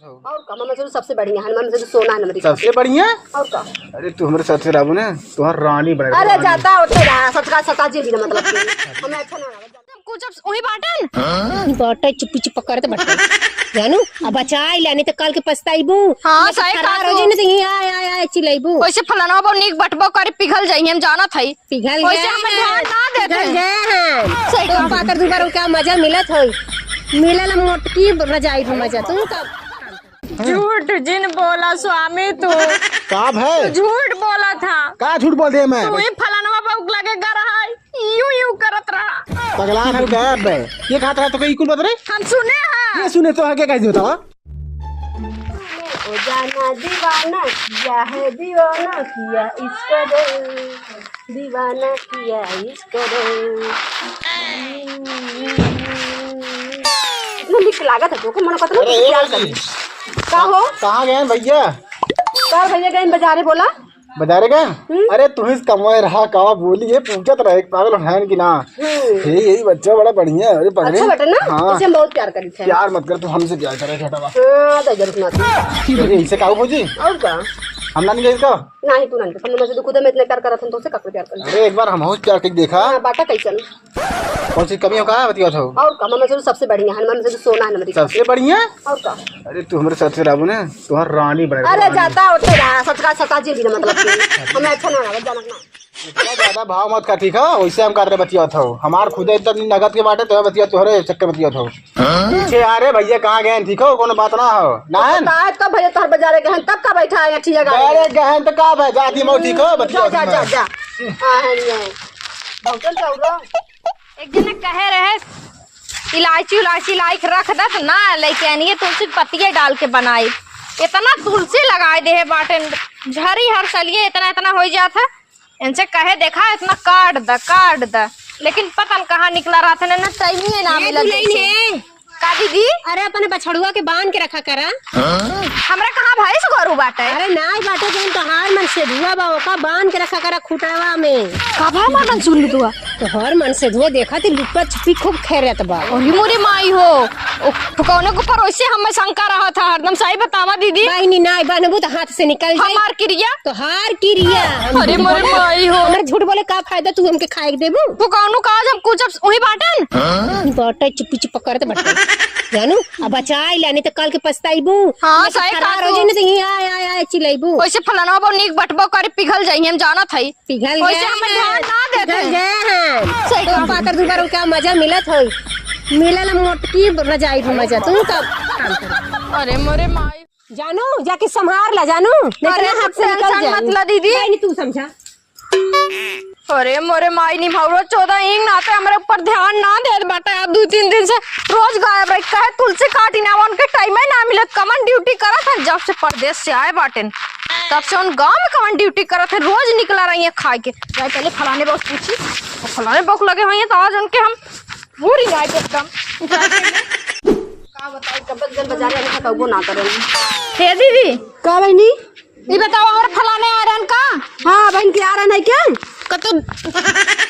और का मम्मा से सबसे बढ़िया है, मम्मा से सोना है मेरी सबसे बढ़िया। और का अरे तू हमारे साथ से राबू ना तुहार रानी बन। अरे जाता होते रहा सचका जी भी ना मतलब हमें अच्छा ना लगा कुछ अब वही बाटन बाटे चुप्पी चुप करते बटे जानू अब बचाई लाने तो कल के पछताईबू। हां सही कहा रोजी ने तो आय चिल्लाईबू वैसे फलाना बो नीक बटबो करे पिघल जाई हम जाना थई पिघल वैसे हमें ध्यान ना देते गए सही तो पाकर दोबारा क्या मजा मिलत है मिलल मोटकी रजाई में मजा तू का झूठ जिन बोला स्वामी तू का है झूठ बोला था का झूठ बोल दे मैं तू ही फलाना बो लगे गर है यूं करत रहा पगला है गैब है ये खाता है तो कई कुल बता रे हम सुने हैं ये सुने तो आगे कैसे बताओ। ओ जाना दीवाना किया है दीवाना किया इसको दे दीवाना किया इसको दे इतना लिख लागत है तो मन पता अरे नहीं क्या भाई का हो कहाँ गए भैया? का भैया गए बाजारे बोला बाजारे गए? अरे तू ही कमाए रहा का बोली है पूछत रहे पागल है कि ना यही बच्चा बड़ा बढ़िया है। अरे अच्छा बेटा ना हाँ। इसे हम बहुत प्यार करी थे प्यार मत कर तू हमसे प्यार करे छोटा बा। हां तो जरूर ना अरे इसे काऊ भौजी और का हम ना नहीं गए इसका नहीं तू नहीं हम मुझे खुद में इतने प्यार करत हन तो से कब प्यार कर अरे एक बार हम हो प्यार के देखा हां बाटा कैसन कौन सी कमी हो कहा बतिया था और का मम्मा से सबसे बढ़िया है मम्मा से सोना है मेरी सबसे बढ़िया। और का अरे तू हमारे साथ से राबू ना तुहार रानी बन। अरे जाता होते रहा सचका जी भी ना मतलब हमें अच्छा ना लगा जाना ना ज्यादा भाव मत का ठीक है वैसे हम कर रहे बतिया था हमार खुद इतना नगद के बाटे तो बतिया तोहरे चक्कर बतिया था पीछे आ रहे भैया कहाँ गए ठीक हो कोनो बात ना हो नाहन कब भैया तोहर बाजारे गहन तब का बैठा है ठीक है अरे गहन तो का है जाती मौ ठीक हो बतिया जा जा जा बहुतन चौरा एक दिन कहे रहे इलायची लाइक रख दत ना लेके आनी तुलसी पत्तियां डाल के बनाई इतना तुलसी लगाए दे बाटे झरी हर सलिए इतना हो जाता इनसे कहे देखा इतना काट द लेकिन पता न कहाँ निकला रहा था ना चाहिए ना मिला का दीदी। अरे अपने बछड़ुआ के बांध के रखा करा हमरा कहाँ भैंस गोरू बाटे अरे नाई बाटे जन तो हार मन से धुआ बा ओका बांध के रखा करा खुटावा में काभा मन सुन दुआ तो हर मन से धुआ देखा थी लुप्पा छुपी खूब खैरत बा ओही मोरी माई हो कौने को पर वैसे हमें शंका रहा था हरदम सही बतावा दीदी बाई नाई बनबू तो हाथ से निकल जाए हमार क्रिया तो हार क्रिया अरे मोरी माई हो हमरा झूठ बोले का फायदा तू हमके खाए देबू तू कौनो काज हम कुछ अब वही बाटन बाटे चुप्पी चुप करते बटे जानू अब बचाई लाने तो कल के पछताईबू। हां सही कहा रोजी ने तो आय चिल्लाईबू वैसे फलाना बो नीक बटबो करे पिघल जाई हम जाना थई पिघल वैसे हमें ध्यान ना देते गए सही तो पाकर दोबारा क्या मजा मिलत है मिलल मोटकी रजाई में मजा तू कब अरे मोरे माई जानू जाके संभार ला जानू अरे हाथ से निकल जाए मतलब दीदी नहीं तू समझा अरे मोरे माई नहीं भावरो 14 इंग नाते हमारे ऊपर ध्यान ना दे बाटा 2-3 दिन से रोज गायब रह कहे तुलसी काटी ना उनके टाइम में ना मिलत कमन ड्यूटी करा था जब से परदेश से आए बाटन तब से उन गांव में कमन ड्यूटी करा थे रोज निकला रही है खाए के जाए पहले फलाने बॉस पूछी और फलाने बॉक लगे हुए हैं तो आज उनके हम पूरी गाय एकदम का बताई कब जन बाजार में खाता वो ना करें हे दीदी का बहनी ये बताओ और फलाने आ रहे हैं का हां बहन के आ रहा है क्या कतो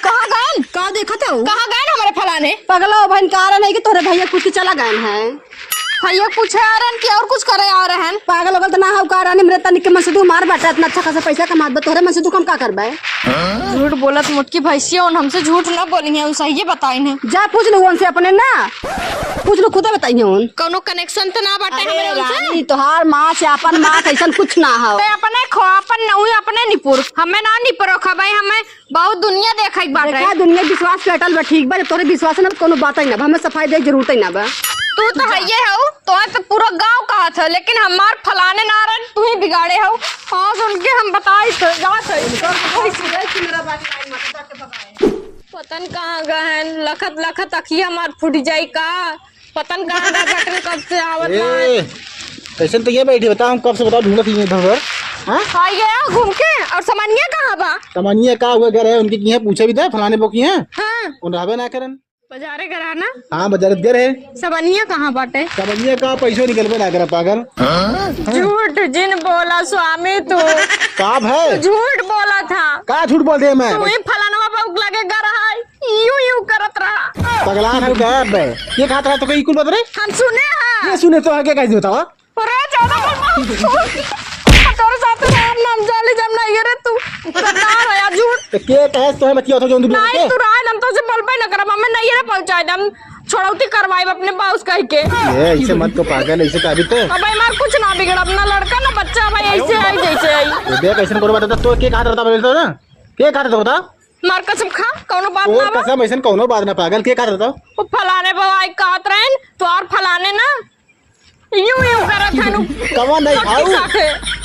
कहां गए का देखा था कहां गए हमारे फलाने पगला बहन का आ रहा है कि तोरे भैया कुछ चला गए हैं भैया पूछे आ रहे हैं कि और कुछ करे आ रहे हैं पागल होगल तो ना हो का रानी मेरे तनिक के मन से तू मार बाटा इतना अच्छा खासा पैसा कमात बा तोरे मन से तू कम का करबे झूठ बोलत मुटकी भैंसिया और हमसे झूठ ना बोली है सही बताई है जा पूछ लो उनसे अपने ना पूछ लो खुद बताइए उन कोनो कनेक्शन तो ना बाटे हमरे उनसे रानी तोहार माँ से अपन माँ कैसन कुछ ना हो मैं अपने खो अपन नहुई अपने निपुर हमें ना निपुर खा भाई हमें बहुत दुनिया देखा एक बात देखा दुनिया विश्वास पे अटल बा ठीक बा तोरे विश्वास ना कोनो बात ही ना हमें सफाई दे जरूरत ही ना बा तू तो है ये हो तो पूरा गांव कहा था लेकिन हमार फलाने नारायण तू ही बिगाड़े हो हाँ सुन के हम बताई थे पतन कहाँ गए लखत अखिया मार फूट जाई का पतन कहाँ गए बटन कब से आवत है कैसे तो ये बैठी बताओ कब से बताओ ढूंढत ही इधर हां हां ये घूम के और सामान्य कहाँ बा सामान्य का हुआ घर है उनकी की है पूछे भी था फलाने बो की है हां उन रहबे ना करन बाजारे कराना हां बाजार दे रहे सामान्य कहाँ बाटे सामान्य का पैसों निकलबे ना कर पागल झूठ जिन बोला स्वामी तू का है झूठ बोला था का झूठ बोल दे मैं तू ही फलाना बॉक लगे गर है यूं करत रहा पगला है गैब है ये खाता है तो कई कुल बता रे हम सुने हैं ये सुने तो आगे कैसे बताओ अरे तोरे साथ राम नाम जाली जम नहीं रे तू सरदार है झूठ तो के कहे तो बतिया था जो तू नहीं तू राय हम तो से बोलबे न करब हमें नहीं रे पहुंचाए हम छोड़ौती करवाए अपने बाउस कह के ये ऐसे मत को पागल ऐसे का भी तो अब मार कुछ ना बिगड़ अपना लड़का ना बच्चा भाई ऐसे आई जैसे आई देख ऐसे करो बता तो के कहा था बोल तो ना के कहा था बता मार कसम खा कौनो बात और ना बा कसम ऐसे कौनो बात ना पागल के कहा था वो फलाने बवाई कहत रहन तो और फलाने ना यूं करत है नु कमा नहीं सबके खाऊ साथे।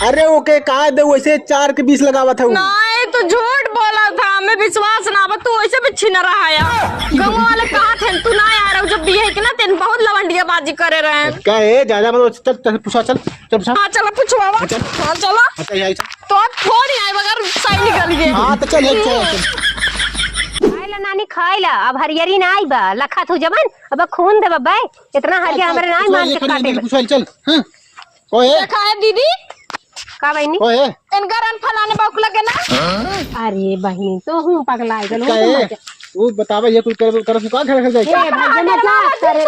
अरे ओके कहा दे वैसे 4 के 20 लगावा था नहीं तो झूठ बोला था हमें विश्वास ना बा तू ऐसे भी छिन रहा है गांव वाले कहा थे तू ना आ रहा जब बिये के ना तेन बहुत लवंडिया बाजी करे रहे हैं क्या है ज्यादा मत चल पूछा चल चल पूछा हाँ चलो पूछवावा हाँ चलो अच्छा यही तो अब फोन ही आए बगैर सही निकल गए हां तो चल चल खाइला नानी खाइला अब हरियरी ना आई बा लखा तू जवन अब खून दे बब्बे इतना हरिया हमरे ना मान के काटे पूछा चल हां ओए देखा है दीदी का बहनी ओए इनका रन फलाने बाउक लगे ना अरे बहनी तो हूं पगला गलो क्या है वो बतावा ये कुछ कर का खड़ा जाए ए भाई मजाक करे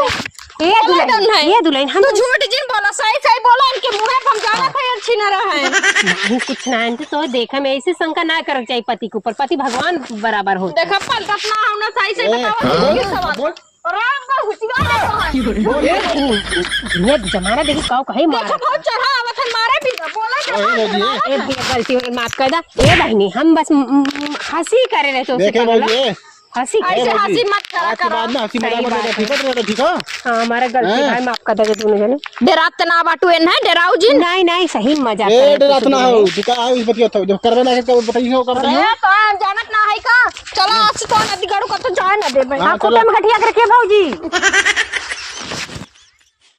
ये दुल्हन हम तू झूठ जिन बोला सही सही बोला इनके मुंह पे हम जाना था अच्छी न रहा है नहीं कुछ ना आंटी तो देखा में ऐसे शंका ना कर चाहिए पति के ऊपर पति भगवान बराबर हो देखा पलटत ना हमने सही से बतावा ये सवाल राम का हुचिया ये जमाना देखी काऊ कहीं मार देखो बहुत चढ़ा आवत है मारे भी बोला ए गलती हो गई माफ कर दा ए बहनी हम बस हंसी करे रहे तो देखे भाई हंसी ऐसे हंसी मत करा आज के बाद में हंसी मजाक मत ठीक है ठीक है हाँ हमारा गलती भाई माफ कर दे दोनों जने डरात ना बाटू एन है डराऊ जिन नहीं नहीं सही मजाक ए करे डरात ना हो ठीक है इस बतिया था जो करवे ना के बताइए हो कर अरे तो हम जानत ना है का चलो आज तो नदी गड़ू को तो जाए ना दे भाई हाँ, हाँ चलो। कुटम घटिया करके भौजी